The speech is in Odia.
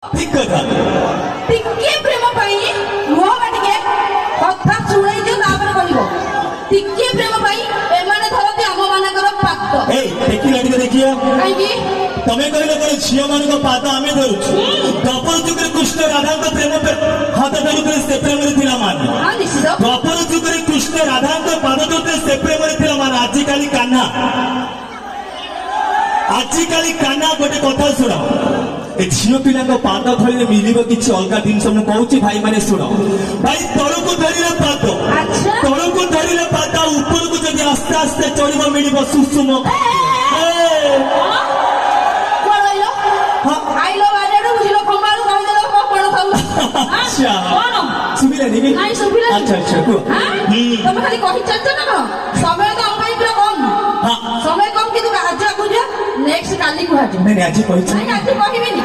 ঠিক কথা টিকে প্রেম পাই মোহবা টিকে কথা শুনাই দিও তারপরে করিব টিকে প্রেম পাই এমানে ধরতে ଆମ ମାନଙ୍କର ପାଦ এই ଦେଖିଲା ଟିକେ ଦେଖିଆ କାହିଁକି ତମେ କହିଲ କଣ ଝିଅ ମାନଙ୍କ ପାଦ ଆମେ ଧରୁଛୁ ଦ୍ୱାପର ଯୁଗରେ କୃଷ୍ଣ ରାଧାଙ୍କ ପ୍ରେମ ହାତ ଧରୁଥିଲେ ସେ ପ୍ରେମରେ ଥିଲା ମାନେ ହଁ ନିଶ୍ଚିତ ଦ୍ୱାପର ଯୁଗରେ କୃଷ୍ଣ ରାଧାଙ୍କ ପାଦ ଧରୁଥିଲେ ସେ ପ୍ରେମରେ ଥିଲା ମାନେ ଆଜିକାଲି କାହ୍ନା ଆଜିକାଲି କାହ୍ନା ଗୋଟେ କଥା ଶୁଣ ଏ ଝିଅ ପିଲାଙ୍କ ପାଦ ଧରିଲେ ମିଳିବ କିଛି ଅଲଗା ଜିନିଷ ମୁଁ କହୁଛି ଭାଇ ମାନେ ଶୁଣ ଭାଇ ତଳକୁ ଧରିଲେ ପାଦ ଆଚ୍ଛା ତଳକୁ ଧରିଲେ ପାଦ ଉପରକୁ ଯଦି ଆସ୍ତେ ଆସ୍ତେ ଚଳିବ ମିଳିବ ସୁଷୁମ ଖାଇଲ ବାଜେଡୁ ବୁଝିଲ ଖମ୍ବାରୁ କହିଦେଲ କଣ କଣ ଖାଉ ଆଚ୍ଛା କଣ ସୁବିଲାନି କି ନାଇଁ ସୁବିଲାନି ଆଚ୍ଛା ଆଚ୍ଛା କୁହ ତମେ ଖାଲି କହି ଚାଲିଛ ନା କଣ ସମୟ ତ ଆମ ପାଇଁ ପୁରା କମ୍ ସମୟ କମ୍ କିନ୍ତୁ ଆଜି ଆଗକୁ ଯା ନେକ୍ସଟ କାଲି କୁହାଯିବ ନାଇଁ ଆଜି କହିଛି ନାଇଁ ଆଜି କହିବିନି